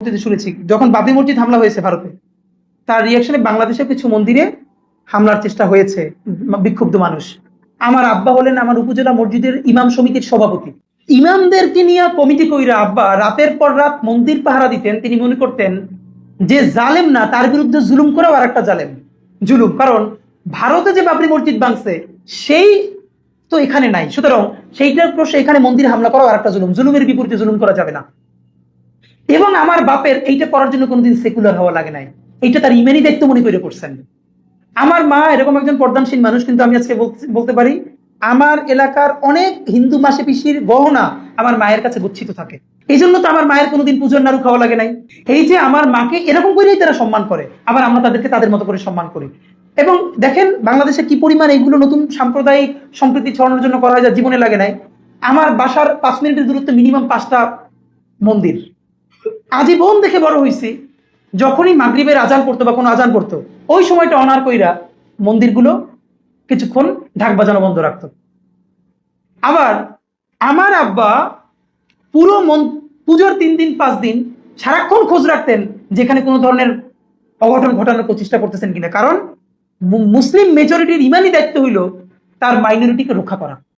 শুনেছি যখন বাবরি মসজিদ হামলা হয়েছে ভারতে, তার রিয়াকশনে বাংলাদেশের কিছু মন্দিরে হামলার চেষ্টা হয়েছে, বিক্ষুব্ধ মানুষ। আমার আব্বা হলেন আমার উপজেলা মসজিদের ইমাম সমিতির সভাপতি। ইমামদেরকে নিয়ে কমিটি কইরা আব্বা রাতের পর রাত মন্দির পাহারা দিতেন। তিনি মনে করতেন যে জালেম না, তার বিরুদ্ধে জুলুম করেও আর একটা জালেম জুলুম। কারণ ভারতে যে বাবরি মসজিদ ভাঙছে সেই তো এখানে নাই, সুতরাং সেইটার প্রশ্নে এখানে মন্দির হামলা করাও আর একটা জুলুম, জুলুমের বিপরীতে জুলুম করা যাবে না। এবং আমার বাপের এইটা করার জন্য কোনোদিন সেকুলার হওয়া লাগে নাই, এইটা তার ইমানি দায়িত্ব মনে করে করছেন। আমার মা এরকম একজন পর্দানশীল মানুষ, কিন্তু আমি আজকে বলতে পারি আমার এলাকার অনেক হিন্দু মাসে পিসির গহনা আমার মায়ের কাছে গচ্ছিত থাকে। এই জন্য তো আমার মায়ের কোনোদিন পুজোর নাড়ু খাওয়া লাগে নাই। এই যে আমার মাকে এরকম করেই তারা সম্মান করে, আবার আমরা তাদেরকে তাদের মতো করে সম্মান করি। এবং দেখেন বাংলাদেশে কি পরিমাণ এইগুলো নতুন সাম্প্রদায়িক সম্প্রীতি ছড়ানোর জন্য করা হয়, যা জীবনে লাগে নাই। আমার বাসার 5 মিনিটের দূরত্বে মিনিমাম 5টা মন্দির। আজীবন দেখে বড় হয়েছি, যখনই মাগরিবের আজান পড়তো বা কোনো আজান পড়তো ওই সময়টা অনার কইরা মন্দিরগুলো কিছুক্ষণ ঢাক বাজানো বন্ধ রাখতো। আবার আমার আব্বা পুরো পুজোর 3 দিন 5 দিন সারাক্ষণ খোঁজ রাখতেন যেখানে কোনো ধরনের অঘটন ঘটানোর প্রচেষ্টা করতেছেন কিনা। কারণ মুসলিম মেজরিটির ইমানি দায়িত্ব হইল তার মাইনরিটিকে রক্ষা করা।